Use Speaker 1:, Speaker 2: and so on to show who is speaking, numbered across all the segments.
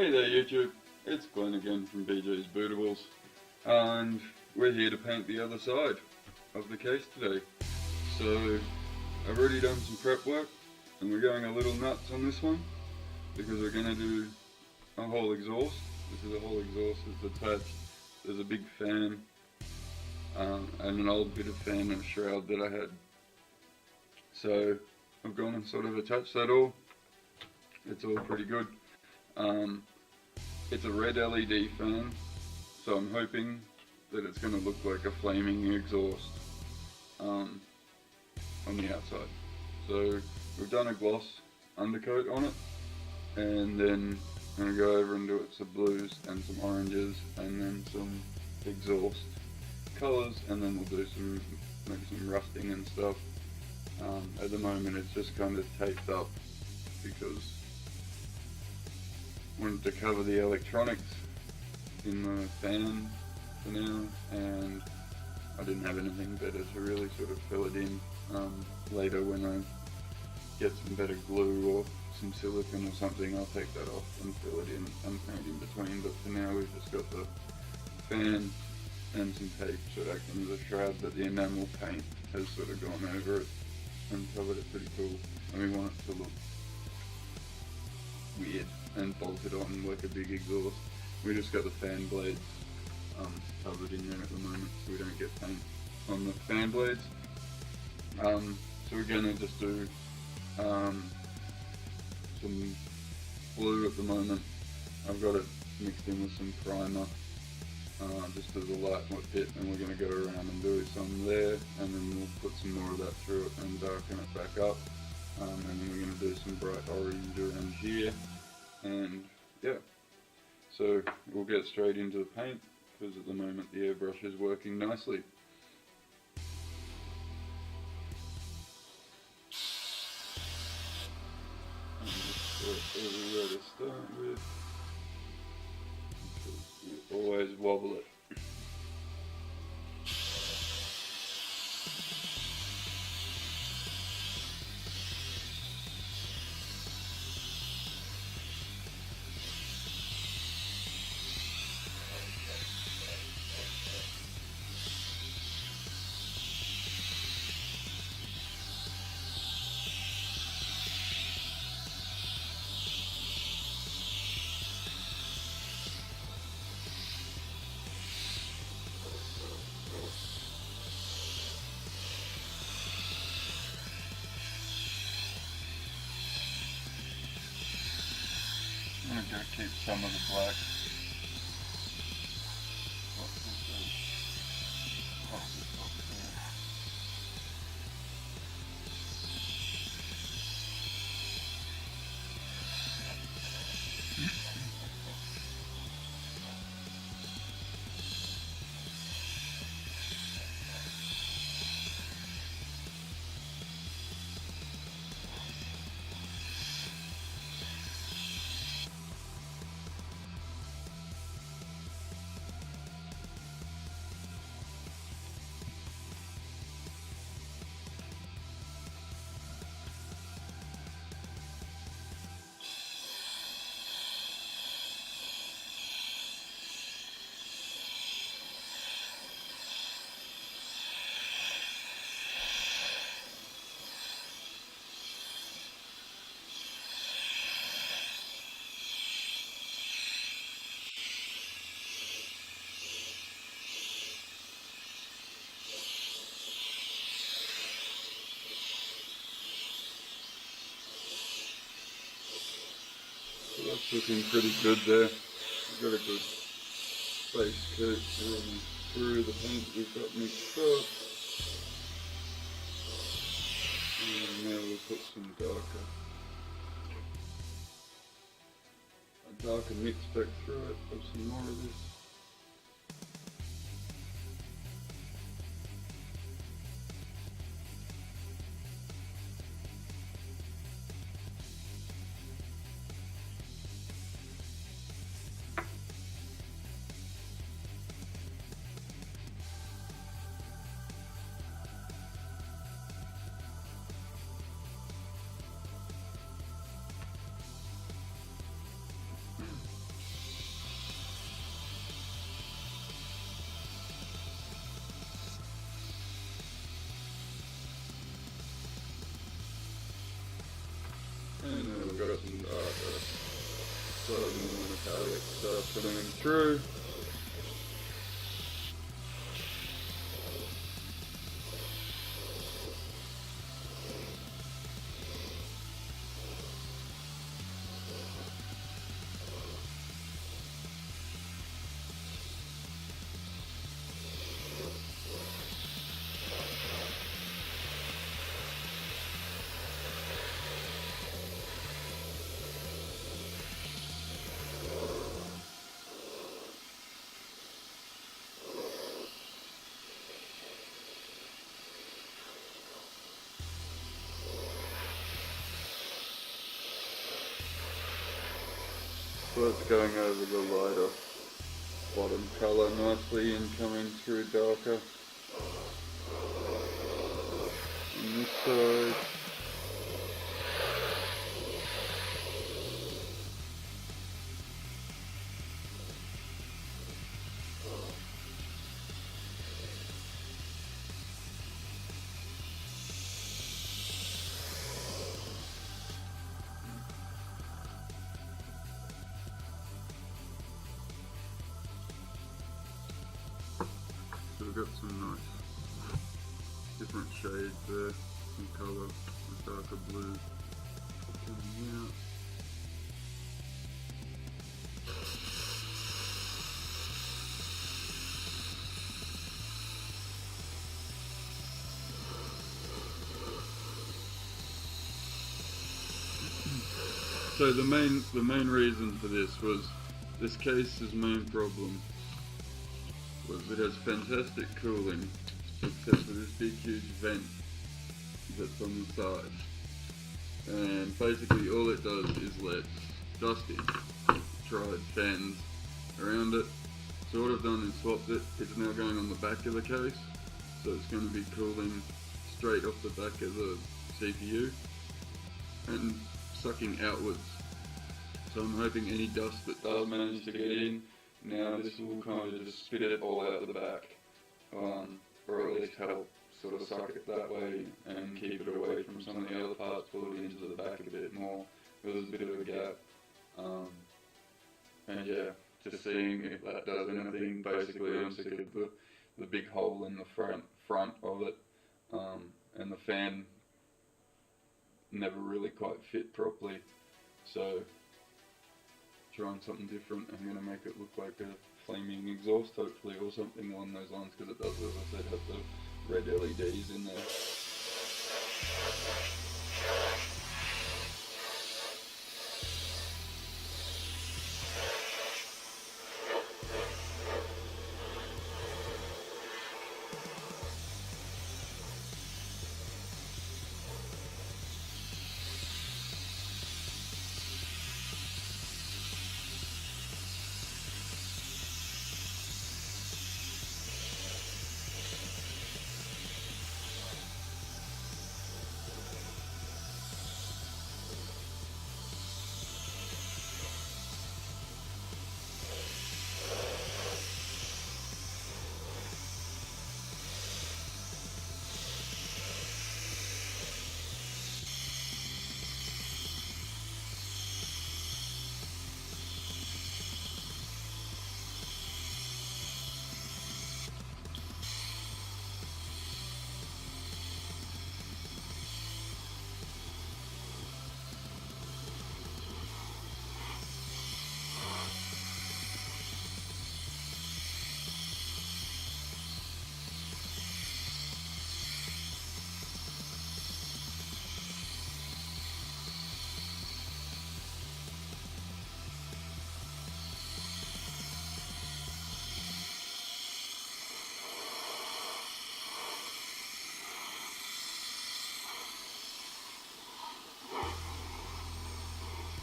Speaker 1: Hey there YouTube, it's Glenn again from BJ's Bootables, and we're here to paint the other side of the case today. So I've already done some prep work and we're going a little nuts on this one because we're going to do a whole exhaust. This is a whole exhaust that's attached. There's a big fan and an old bit of fan and shroud that I had. So I've gone and sort of attached that all. It's all pretty good. It's a red LED fan, so I'm hoping that it's going to look like a flaming exhaust on the outside. So we've done a gloss undercoat on it, and then I'm going to go over and do it some blues and some oranges and then some exhaust colours, and then we'll do maybe some rusting and stuff. At the moment it's just kind of taped up because wanted to cover the electronics in the fan for now, and I didn't have anything better to really sort of fill it in. Later when I get some better glue or some silicone or something, I'll take that off and fill it in and paint in between, but for now we've just got the fan and some tape so that acts as a shroud, but the enamel paint has sort of gone over it and covered it pretty cool, and we want it to look weird and bolted on like a big exhaust. We just got the fan blades covered in there at the moment so we don't get paint on the fan blades. So we're going to just do some blue at the moment. I've got it mixed in with some primer just as a light hit, and we're going to go around and do some there, and then we'll put some more of that through it and darken it back up, and then we're going to do some bright orange around here. And yeah, so we'll get straight into the paint because at the moment the airbrush is working nicely. And just everywhere to start with, you always wobble it. I'm going to keep some of the black. So that's looking pretty good there. We've got a good base coat through the paint we've got mixed up. And now we'll put some a darker mix back through it of some more of this. And then we've got some darker, slightly more metallic stuff coming through. So it's going over the lighter bottom colour nicely and coming through darker on this side. So we've got some nice different shades there, some colour, the darker blue coming out. So the main reason for this was this case's main problem was it has fantastic cooling except for this big huge vent that's on the side, and basically all it does is let dust in. Tried fans around it, so what I've done is swapped it. It's now going on the back of the case, so it's going to be cooling straight off the back of the CPU and sucking outwards. So I'm hoping any dust that does manage to get in, now this will kind of just spit it all out the back, or at least help sort of suck it that way and keep it away from some of the other parts, pull it into the back a bit more. There's a bit of a gap, and yeah, just seeing if that does anything. Basically I'm sick of the big hole in the front of it, and the fan never really quite fit properly, so trying something different. I'm going to make it look like a flaming exhaust hopefully, or something along those lines, because it does, as I said, have the red LEDs in there.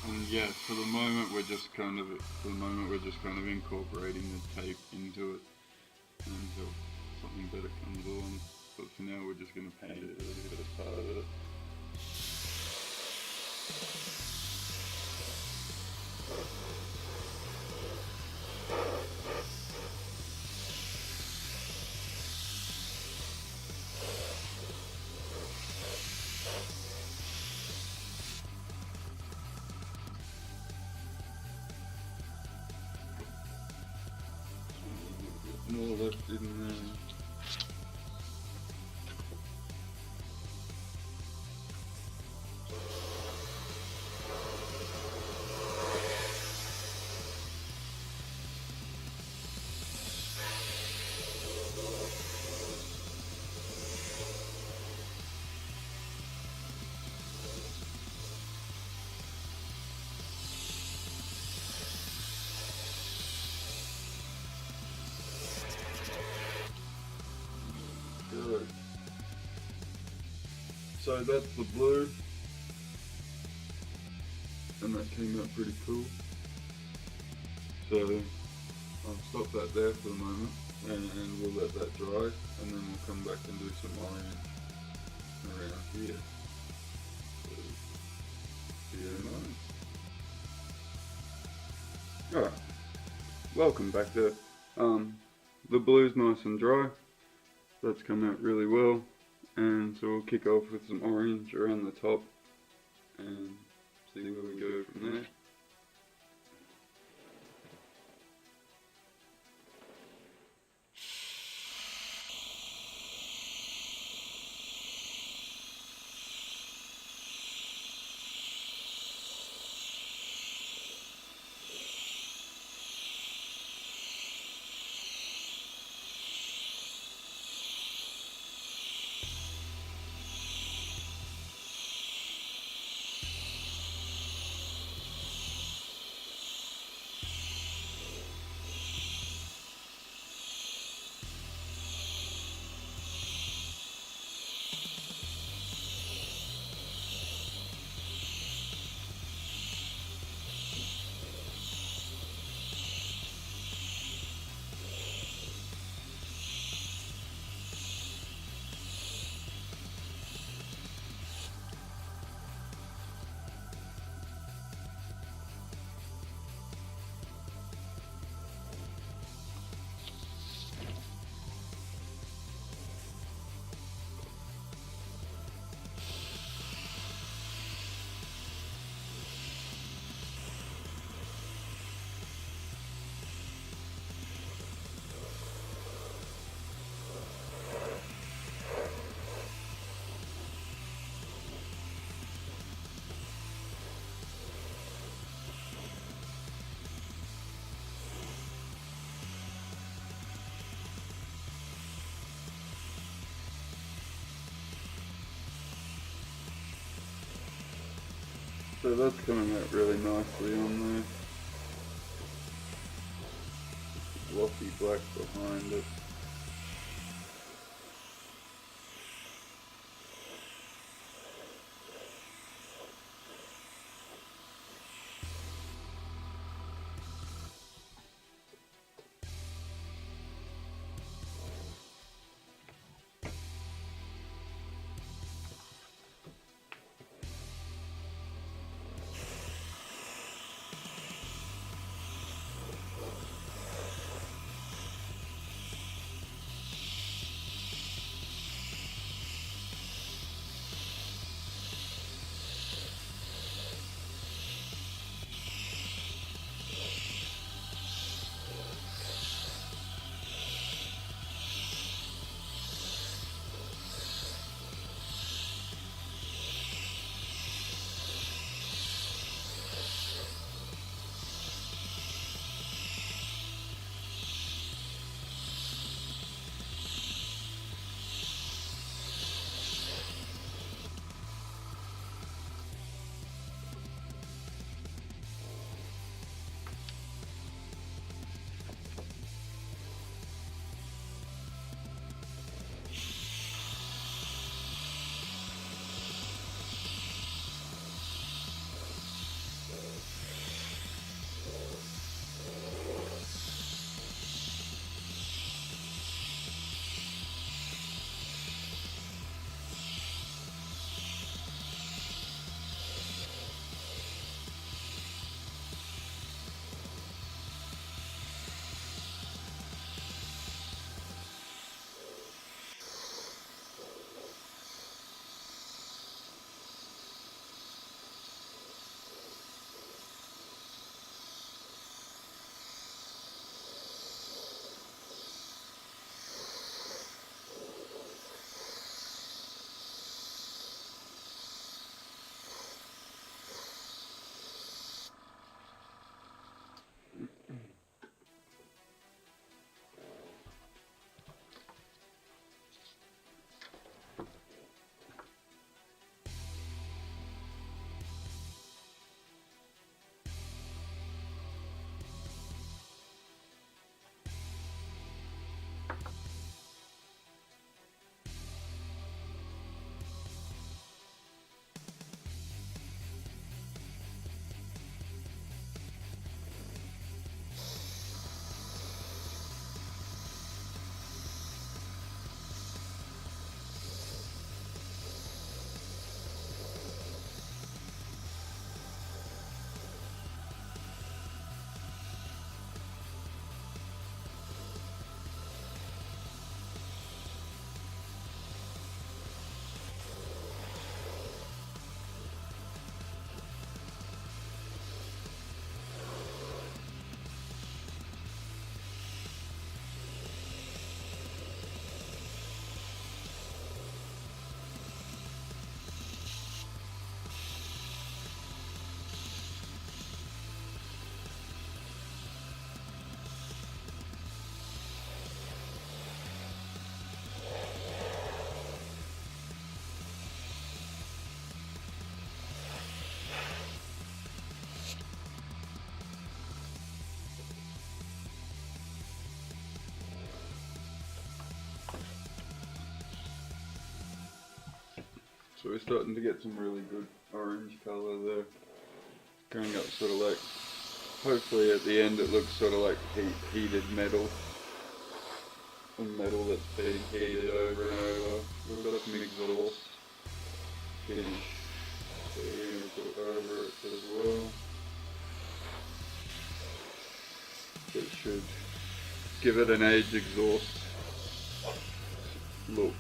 Speaker 1: And yeah, for the moment we're just kind of incorporating the tape into it until something better comes along. But for now we're just going to paint it as part of it. left in there. Good. So that's the blue, and that came out pretty cool. So I'll stop that there for the moment, and we'll let that dry, and then we'll come back and do some orange around here. So, see you in a moment. Alright, welcome back there. The blue's nice and dry. That's come out really well, and so we'll kick off with some orange around the top and see where we go from there. So that's coming out really nicely on there. Glossy black behind it. So we're starting to get some really good orange colour there. Going up sort of like, hopefully at the end it looks sort of like heated metal. And metal that's being heated over and over. We've got some exhaust finish. So we're going to put over it as well. It should give it an aged exhaust look.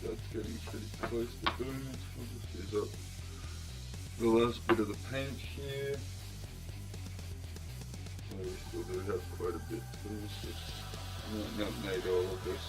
Speaker 1: That's getting pretty close to doing it. We'll just use up the last bit of the paint here. So we still do have quite a bit to do. Might not need all of this.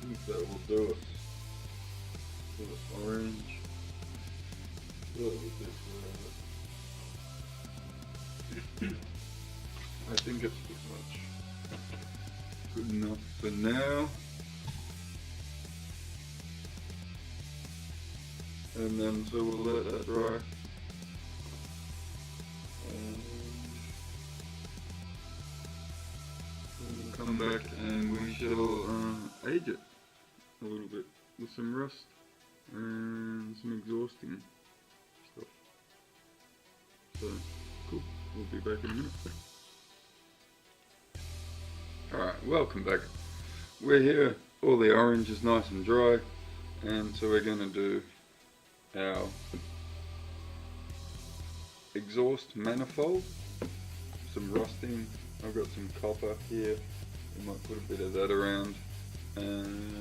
Speaker 1: think that will do it. For the orange. A little bit whatever. I think it's pretty much good enough for now. And then so we'll let that dry. And we'll come back and we shall age it a little bit with some rust and some exhausting stuff. So, cool. We'll be back in a minute. Alright, welcome back. We're here, all the orange is nice and dry, and so we're going to do our exhaust manifold. Some rusting. I've got some copper here. We might put a bit of that around, and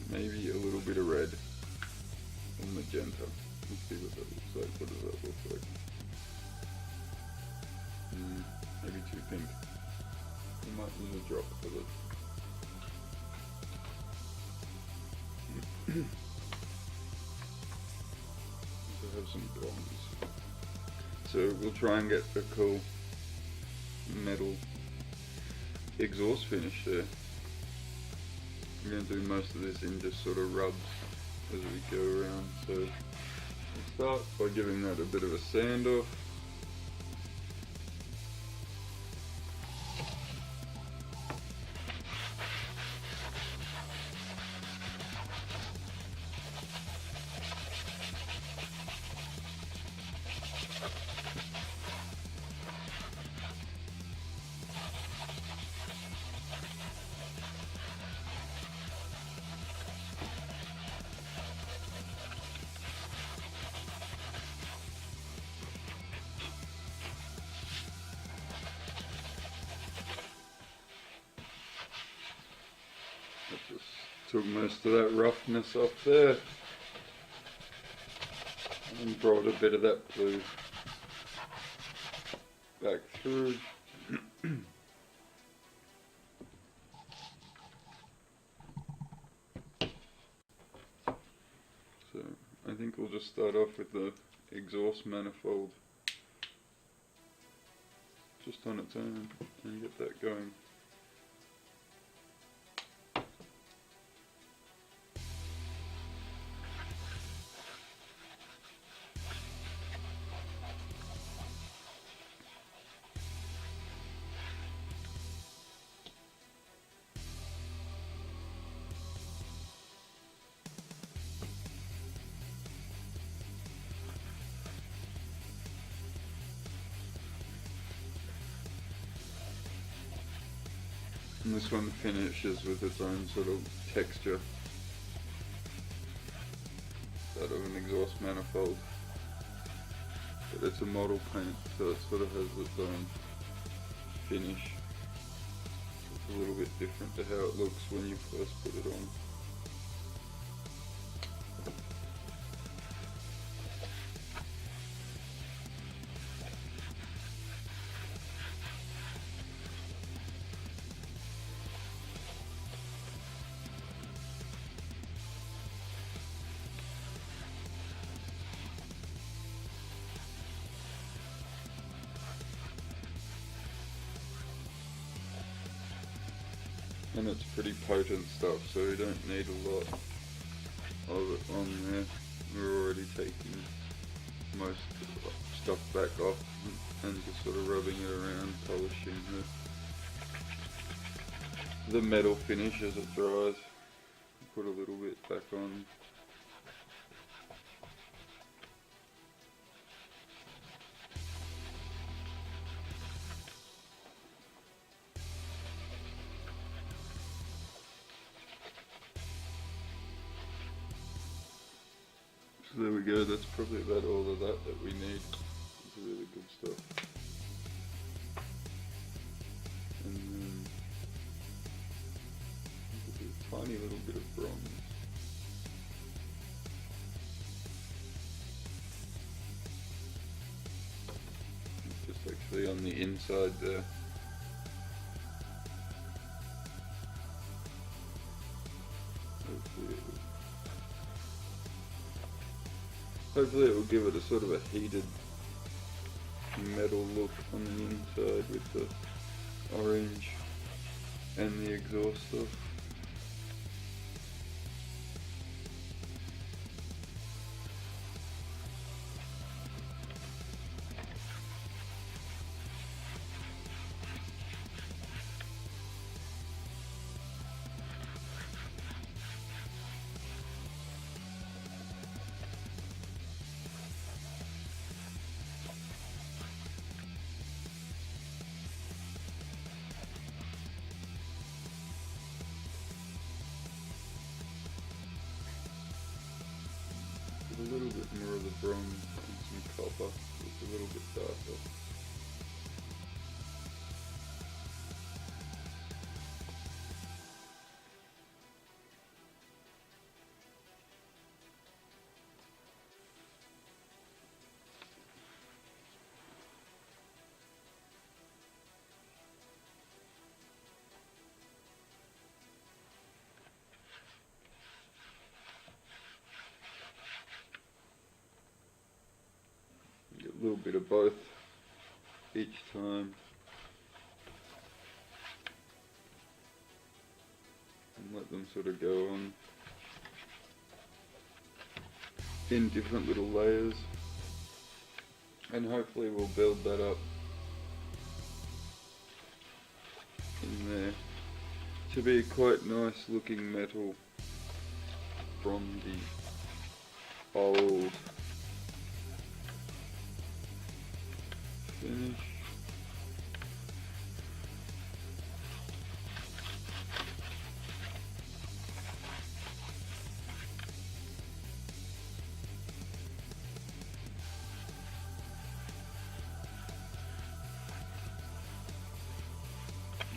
Speaker 1: maybe a little bit of red and magenta. Let's see what that looks like. What does that look like? Maybe too pink. We might use a drop of it. To have some bronze. So we'll try and get a cool metal exhaust finish there. I'm going to do most of this in just sort of rubs as we go around. So we'll start by giving that a bit of a sand off. Just took most of that roughness off there and brought a bit of that blue back through. So I think we'll just start off with the exhaust manifold just on its own and get that going. And this one finishes with its own sort of texture, that of an exhaust manifold. But it's a model paint, so it sort of has its own finish. It's a little bit different to how it looks when you first put it on. And it's pretty potent stuff, so we don't need a lot of it on there. We're already taking most stuff back off and just sort of rubbing it around, polishing the metal finish as it dries. Put a little bit back on. So there we go, that's probably about all of that we need. It's really good stuff. And then a tiny little bit of bronze. It's just actually on the inside there. see it. Hopefully it will give it a sort of a heated metal look on the inside with the orange and the exhaust stuff. A little bit more of the bronze and some copper, it's a little bit darker. Get a little bit of both each time. And let them sort of go on in different little layers. And hopefully we'll build that up in there to be a quite nice looking metal from the old finish.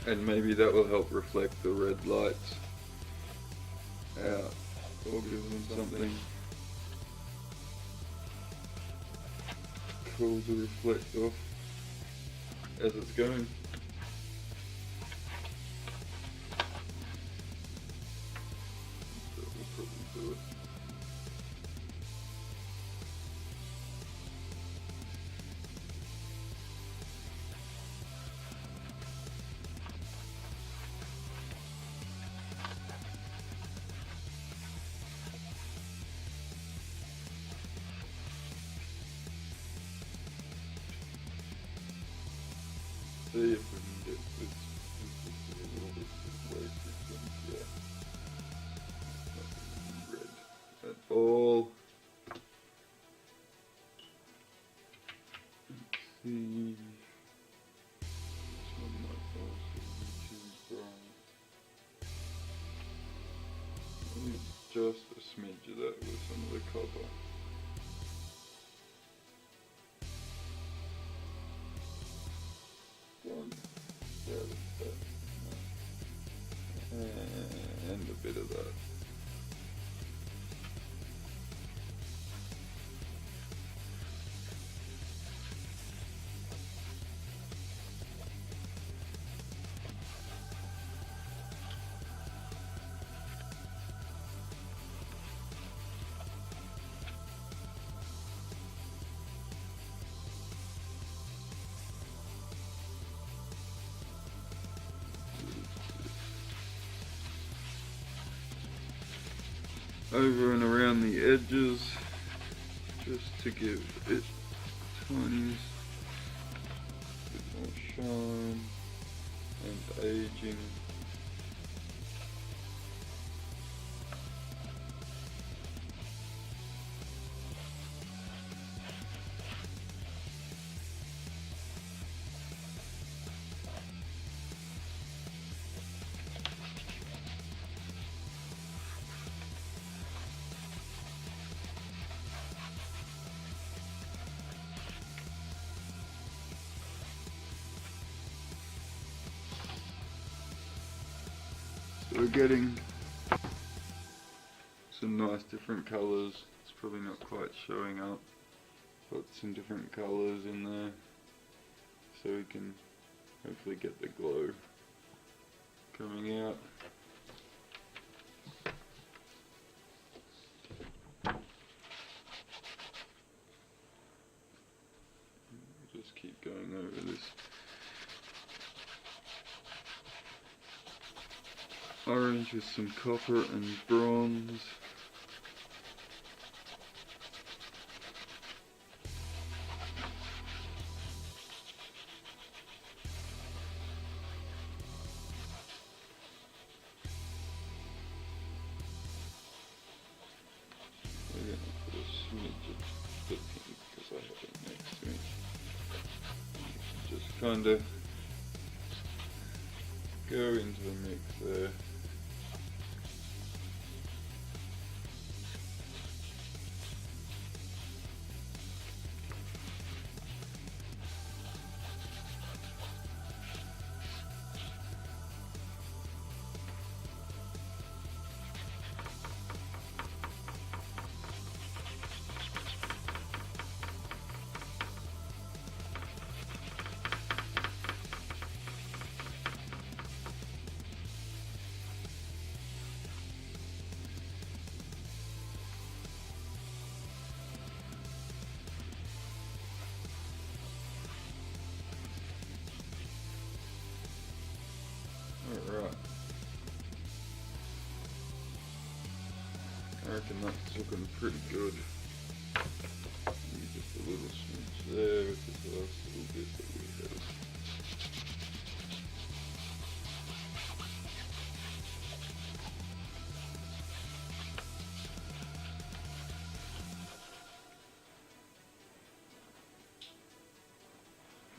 Speaker 1: And maybe that will help reflect the red lights out, or give them something cool to reflect off as it's going. So we'll probably do it. See if we can get this a little bit wasted since, yeah, nothing red at all. Let's see, this one might also be too bright. Maybe just a smidge of that with some of the copper. And a bit of that. Over and around the edges, just to give it tiny bit more shine and aging. We're getting some nice different colours. It's probably not quite showing up, but some different colours in there so we can hopefully get the glow coming out. orange with some copper and bronze. We're going to put a smidge of the pink because I have it next to me. Just kind of go into the mix there. Alright. I reckon that's looking pretty good. Maybe just a little smidge there with this last little bit that we have.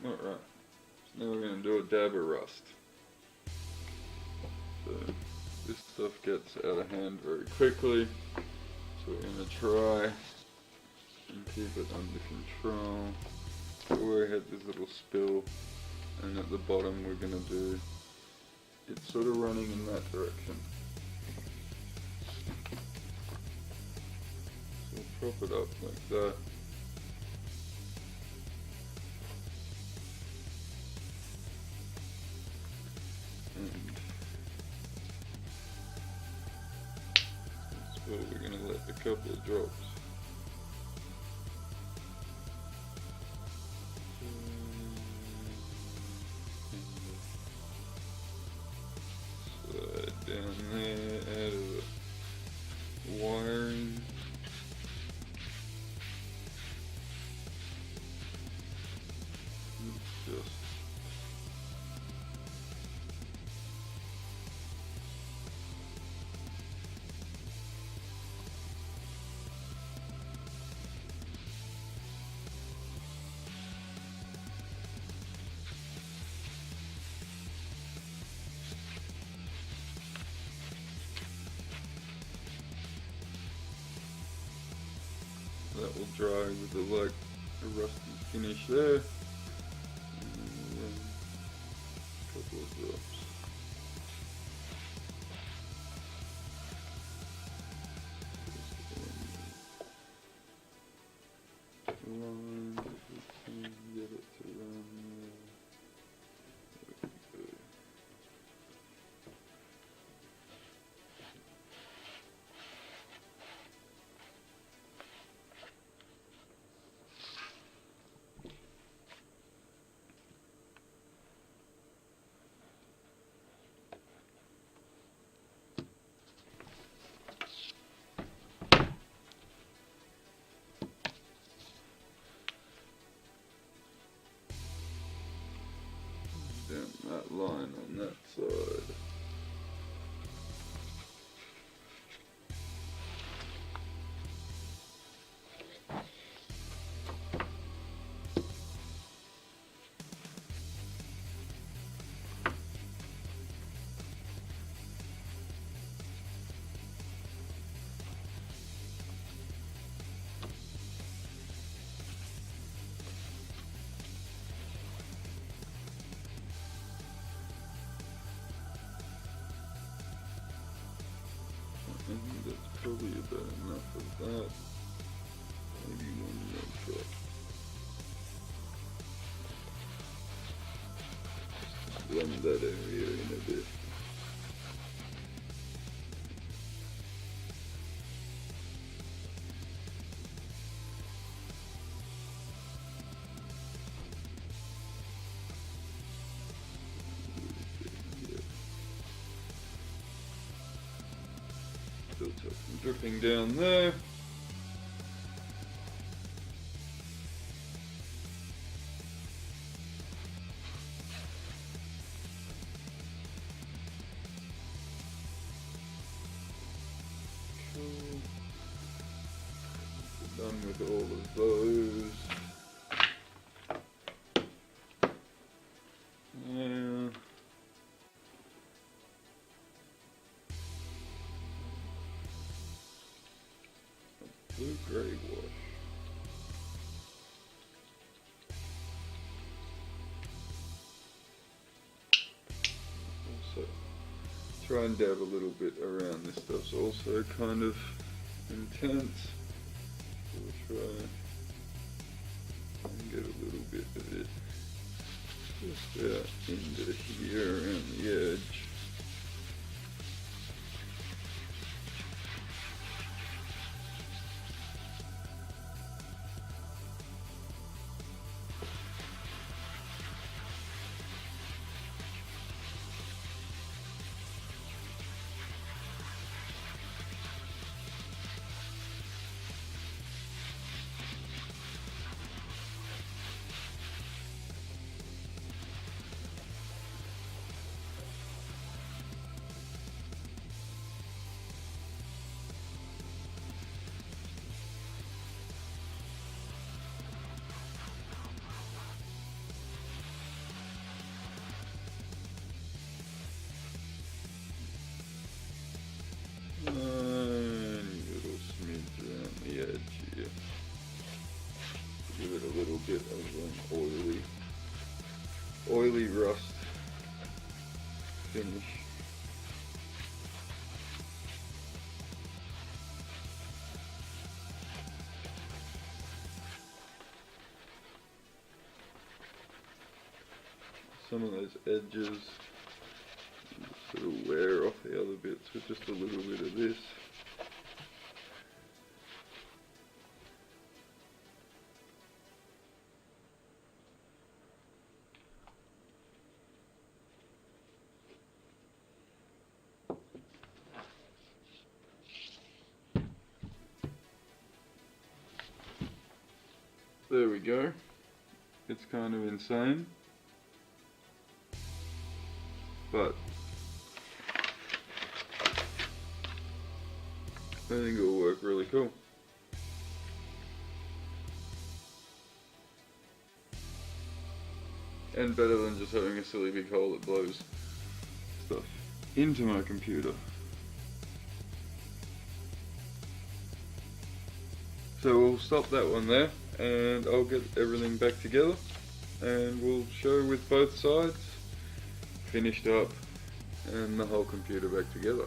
Speaker 1: Alright, so now we're going to do a dab of rust. So this stuff gets out of hand very quickly, so we're going to try and keep it under control. So we had this little spill, and at the bottom we're going to do, it's sort of running in that direction. So we'll prop it up like that. So we're going to let a couple of drops. Slide down there, out of the wiring. Just that will dry with a light rusty finish there. And then a couple of drops. Line, if we can get it to run there. There we go. Down that line on that side. I think that's probably about enough of that. Maybe one more drop. Blend that area in a bit. looks like some dripping down there. Cool. Done with all of those. Yeah. Blue grey wash. Also, try and dab a little bit around this stuff's also kind of intense. So we'll try and get a little bit of it just out into here around the edge. And little smidge around the edge here. Give it a little bit of an oily rust finish. Some of those edges sort of wear off the other bits with just a little bit of this. There we go. It's kind of insane, but I think it'll work really cool. And better than just having a silly big hole that blows stuff into my computer. So we'll stop that one there, and I'll get everything back together and we'll show with both sides finished up and the whole computer back together.